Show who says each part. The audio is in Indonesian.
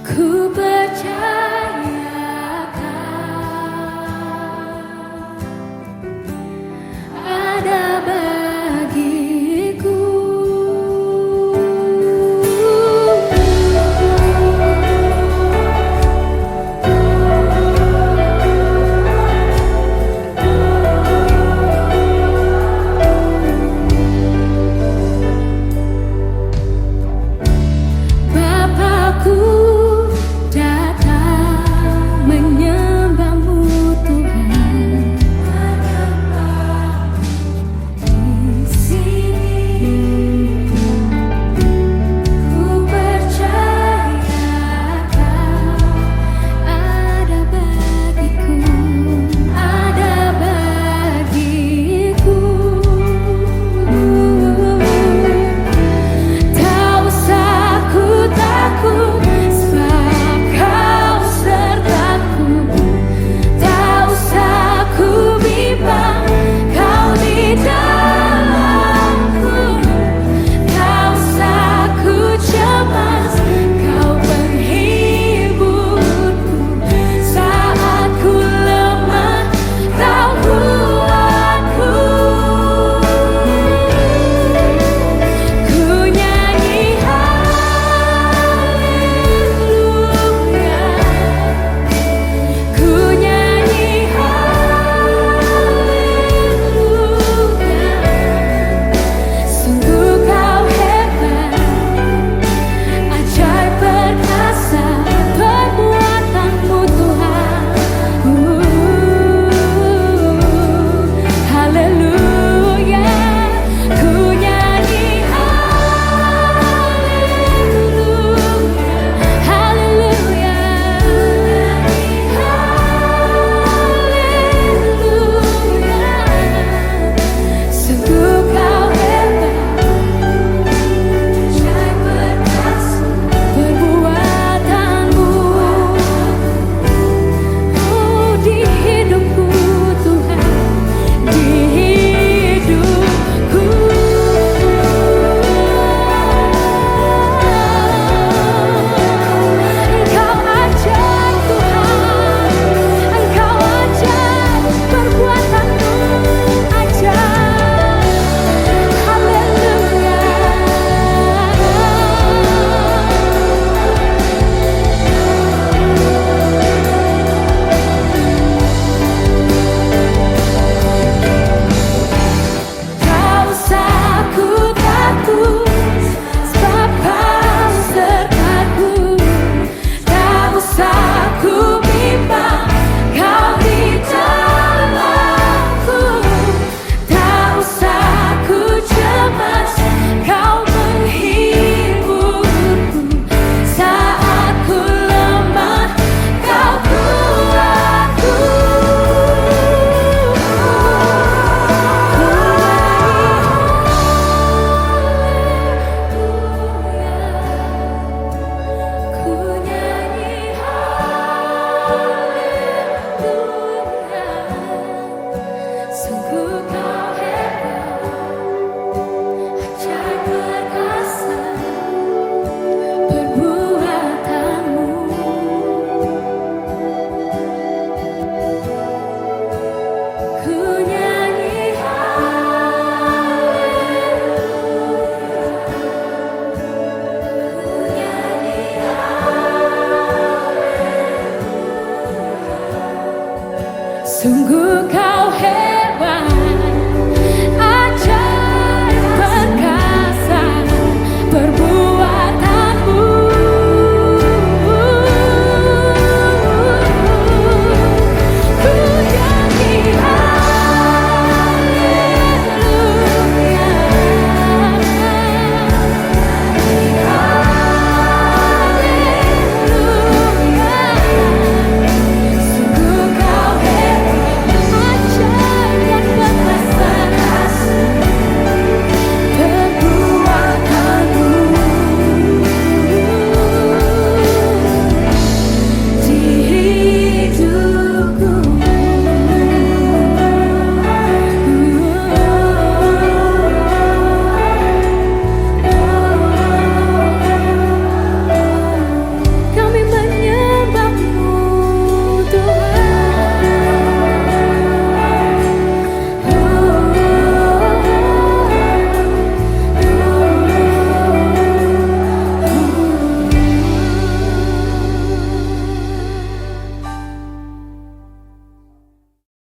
Speaker 1: Ku percayakan ada bagiku. Bapakku datang menyembahmu Tuhan. Di sini ku percayakan ada bagiku, ada bagiku. Tak usah ku takut, sebab Kau sertaku. Tak usah ku bimbang, Kau di dalamku. Tak usah ku cemas, Kau penghiburku. Saat ku lemah, Kau kuatku. Ku nyanyi haleluya, ku nyanyi haleluya. Sungguh Kau hebat, ajaib perkasa perbuatanmu Tuhan. Haleluya, ku nyanyi haleluya, haleluya, haleluya. Sungguh Kau hebat, ajaib perkasa perbuatanmu. Oh, di hidupku Tuhan, di hidupku. Engkau ajaib Tuhan, Engkau ajaib, perbuatanmu ajaib. Haleluya. Tak usah ku takut, sebab Kau sertaku. Tak usah ku bimbang, Kau di dalamku. Tak usah ku cemas, Kau menghiburku. Saat ku lemah, Kau kuatku. Ku nyanyi haleluya, sungguh Kau hebat, ajaib perkasa perbuatanmu. Ku nyanyi haleluya, ku nyanyi haleluya. Sungguh Kau hebat,